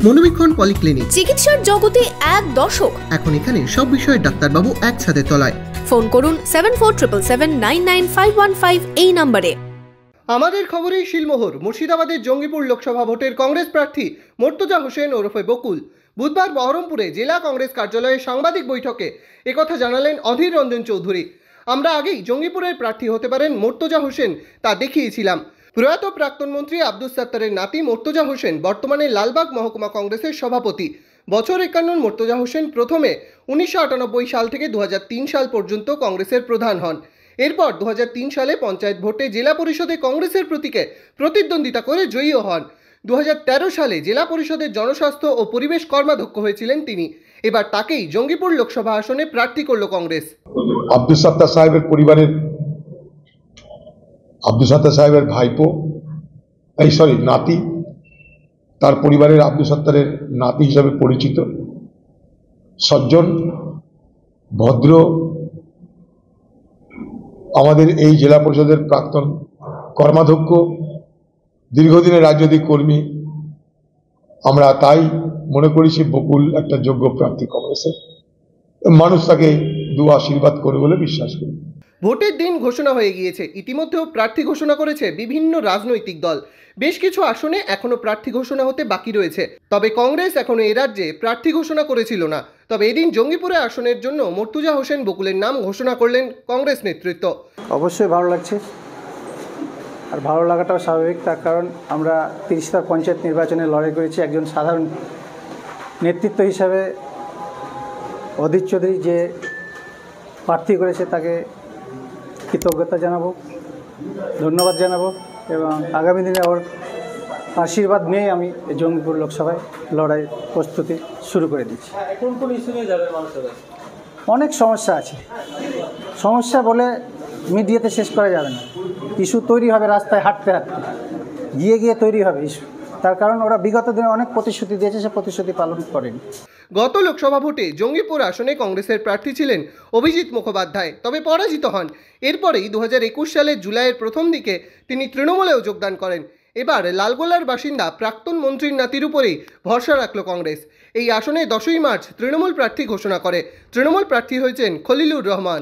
মনোবীক্ষণ polyclinic, চিকিৎসার জগতে এক দশক। এখন এখানে সব বিষয়ে ডাক্তারবাবু একসাথে তলায়। ফোন করুন 7477799515 এই নম্বরে। আমাদের খবরেই শিলমোহর। মুর্শিদাবাদের জঙ্গিপুর লোকসভা ভোটের কংগ্রেস প্রার্থী মর্তুজা হোসেন ওরফে বকুল বুধবার বহরমপুরে জেলা কংগ্রেস কার্যালয়ে সাংবাদিক বৈঠকে একথা জানালেন অধীর রঞ্জন চৌধুরী। আমরা আগেই জঙ্গিপুরের প্রার্থী হতে পারেন মর্তুজা হোসেন তা দেখিয়েছিলাম। প্রয়াত প্রাক্তন মন্ত্রী আব্দুস সাত্তারের নাতি মর্তুজা হোসেন বর্তমানে লালবাগ মহকুমা কংগ্রেসের সভাপতি। বছর 51 মর্তুজা হোসেন প্রথমে 1998 সাল থেকে 2003 সাল পর্যন্ত কংগ্রেসের প্রধান হন। এরপর 2003 সালে পঞ্চায়েত ভোটে জেলা পরিষদে কংগ্রেসের প্রতীকে প্রতিদ্বন্দ্বিতা করে জয়ীও হন। 2013 সালে জেলা পরিষদের জনস্বাস্থ্য ও পরিবেশ কর্মাধ্যক্ষ হয়েছিলেন তিনি। এবার তাকেই জঙ্গিপুর লোকসভা আসনে প্রার্থী করল কংগ্রেস। আব্দুস সাত্তার সাহেবের ভাইপো নাতি, তার পরিবারের আব্দুস সাত্তারের নাতি হিসাবে পরিচিত, সজ্জন, ভদ্র, আমাদের এই জেলা পরিষদের প্রাক্তন কর্মাধ্যক্ষ, দীর্ঘদিনের রাজনৈতিক কর্মী। আমরা তাই মনে করি সে বকুল একটা যোগ্য প্রার্থী কংগ্রেসের। মানুষ তাকে আশীর্বাদ করবে বলে বিশ্বাস করি। ভোটের দিন ঘোষণা হয়ে গিয়েছে। ইতিমধ্যেও প্রার্থী ঘোষণা করেছে বিভিন্ন রাজনৈতিক দল। বেশ কিছু আসনে এখনো প্রার্থী ঘোষণা হতে বাকি রয়েছে। তবে কংগ্রেস এখনো এ রাজ্যে প্রার্থী ঘোষণা করেছিল না। তবে এদিন জঙ্গিপুরে আসনের জন্য মর্তুজা হোসেন বকুলের নাম ঘোষণা করলেন কংগ্রেস নেতৃত্ব। অবশ্যই ভালো লাগছে, আর ভালো লাগাটাও স্বাভাবিক। তার কারণ আমরা 30টা পঞ্চায়েত নির্বাচনে লড়াই করেছি। একজন সাধারণ নেতৃত্ব হিসাবে অধীর চৌধুরী যে প্রার্থী করেছে তাকে কৃতজ্ঞতা জানাবো, ধন্যবাদ জানাবো, এবং আগামী দিনে ওর আশীর্বাদ নিয়ে আমি জঙ্গিপুর লোকসভায় লড়াই প্রস্তুতি শুরু করে দিচ্ছি। কোন কোন ইস্যু নিয়ে যাবে মানুষের? অনেক সমস্যা আছে, সমস্যা বলে মিডিয়াতে শেষ করা যাবে না। ইস্যু তৈরি হবে রাস্তায় হাঁটতে হাঁটতে, গিয়ে তৈরি হবে ইস্যু। তার কারণ ওরা বিগত দিনে অনেক প্রতিশ্রুতি দিয়েছে, সে প্রতিশ্রুতি পালন করেনি। গত লোকসভা ভোটে জঙ্গিপুর আসনে কংগ্রেসের প্রার্থী ছিলেন অভিজিৎ মুখোপাধ্যায়, তবে পরাজিত হন। এরপরেই 2021 সালের জুলাইয়ের প্রথম দিকে তিনি তৃণমূলেও যোগদান করেন। এবার লালগোলার বাসিন্দা প্রাক্তন মন্ত্রীর নাতির উপরেই ভরসা রাখল কংগ্রেস। এই আসনে 10ই মার্চ তৃণমূল প্রার্থী ঘোষণা করে। তৃণমূল প্রার্থী হয়েছেন খলিলুর রহমান।